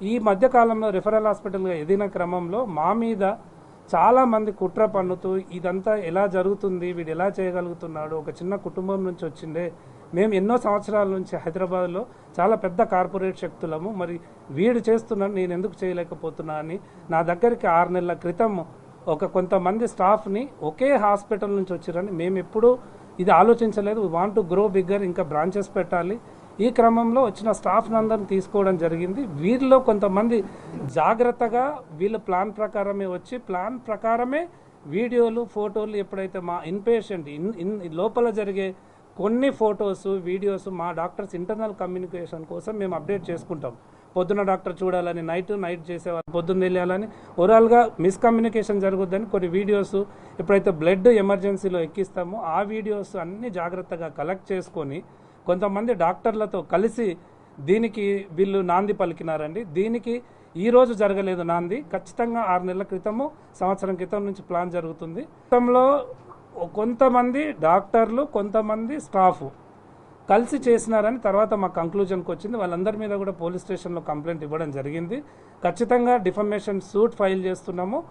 ఈ మధ్యకాలంలో రిఫరల్ హాస్పిటల్గా ఎదిగిన క్రమంలో మా మీద చాలామంది కుట్ర పన్నుతూ ఇదంతా ఎలా జరుగుతుంది, వీడు ఎలా చేయగలుగుతున్నాడు, ఒక చిన్న కుటుంబం నుంచి వచ్చిండే, మేము ఎన్నో సంవత్సరాల నుంచి హైదరాబాద్లో చాలా పెద్ద కార్పొరేట్ శక్తులము, మరి వీడు చేస్తున్నాడు నేను ఎందుకు చేయలేకపోతున్నా అని నా దగ్గరికి 6 నెలల క్రితం కొంతమంది స్టాఫ్ని ఒకే హాస్పిటల్ నుంచి వచ్చారని మేము ఎప్పుడూ ఇది ఆలోచించలేదు. We want to grow bigger, ఇంకా బ్రాంచెస్ పెట్టాలి. ఈ క్రమంలో వచ్చిన స్టాఫ్ అందరిని తీసుకోవడం జరిగింది. వీరిలో కొంతమంది జాగ్రత్తగా వీళ్ళ ప్లాన్ ప్రకారమే వచ్చి ప్లాన్ ప్రకారమే వీడియోలు ఫోటోలు ఎప్పుడైతే మా ఇన్పేషెంట్ లోపల జరిగే కొన్ని ఫొటోస్ వీడియోస్ మా డాక్టర్స్ ఇంటర్నల్ కమ్యూనికేషన్ కోసం మేము అప్డేట్ చేసుకుంటాం. పొద్దున డాక్టర్ చూడాలని నైట్ చేసేవాళ్ళు, పొద్దున్న వెళ్ళాలని ఓవరాల్గా మిస్కమ్యూనికేషన్ జరుగుద్దని కొన్ని వీడియోస్ ఎప్పుడైతే బ్లడ్ ఎమర్జెన్సీలో ఎక్కిస్తామో ఆ వీడియోస్ అన్నీ జాగ్రత్తగా కలెక్ట్ చేసుకొని కొంతమంది డాక్టర్లతో కలిసి దీనికి వీళ్ళు నాంది పలికినారండి. దీనికి ఈరోజు జరగలేదు నాంది, ఖచ్చితంగా 6 నెలల క్రితము సంవత్సరం క్రితం నుంచి ప్లాన్ జరుగుతుంది. గతంలో కొంతమంది డాక్టర్లు కొంతమంది స్టాఫ్ కలిసి చేసినారని తర్వాత మా కంక్లూజన్కి వచ్చింది. వాళ్ళందరి మీద కూడా పోలీస్ స్టేషన్లో కంప్లైంట్ ఇవ్వడం జరిగింది. ఖచ్చితంగా డిఫమేషన్ సూట్ ఫైల్ చేస్తున్నాము.